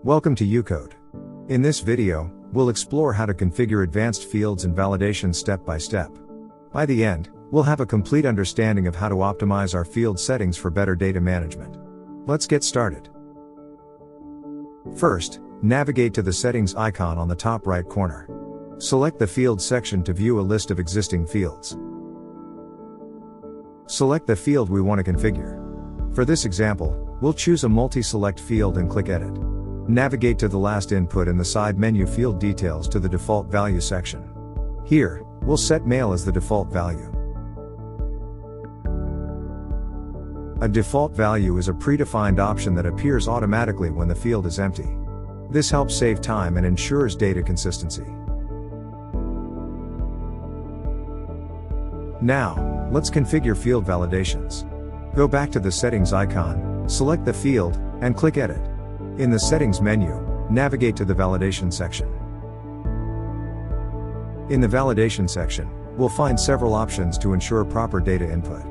Welcome to Ucode. In this video, we'll explore how to configure advanced fields and validations step by step. By the end, we'll have a complete understanding of how to optimize our field settings for better data management. Let's get started. First, navigate to the settings icon on the top right corner. Select the Fields section to view a list of existing fields. Select the field we want to configure. For this example, we'll choose a multi-select field and click Edit. Navigate to the last input in the side menu Field Details to the Default Value section. Here, we'll set Male as the default value. A default value is a predefined option that appears automatically when the field is empty. This helps save time and ensures data consistency. Now, let's configure field validations. Go back to the settings icon, select the field, and click Edit. In the settings menu, navigate to the validation section. In the validation section, we'll find several options to ensure proper data input.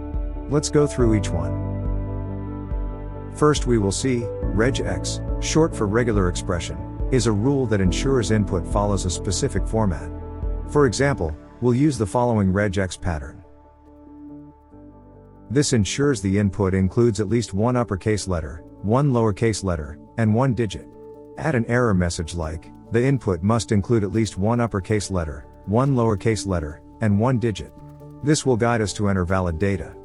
Let's go through each one. First, we will see, RegEx, short for regular expression, is a rule that ensures input follows a specific format. For example, we'll use the following RegEx pattern. This ensures the input includes at least one uppercase letter, one lowercase letter, and one digit. Add an error message like, the input must include at least one uppercase letter, one lowercase letter, and one digit. This will guide us to enter valid data.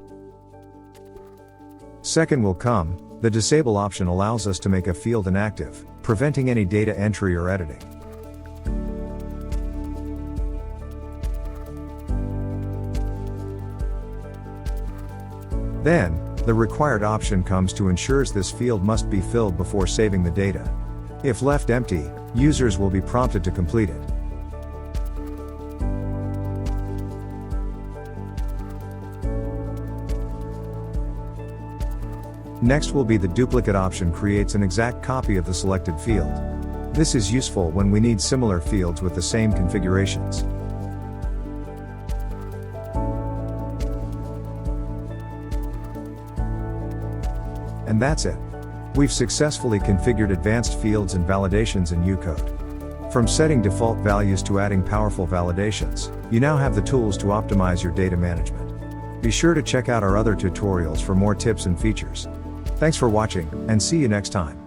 Second will come, the disable option allows us to make a field inactive, preventing any data entry or editing. Then, the required option comes to ensures this field must be filled before saving the data. If left empty, users will be prompted to complete it. Next will be the duplicate option creates an exact copy of the selected field. This is useful when we need similar fields with the same configurations. And that's it. We've successfully configured advanced fields and validations in Ucode. From setting default values to adding powerful validations, you now have the tools to optimize your data management. Be sure to check out our other tutorials for more tips and features. Thanks for watching, and see you next time.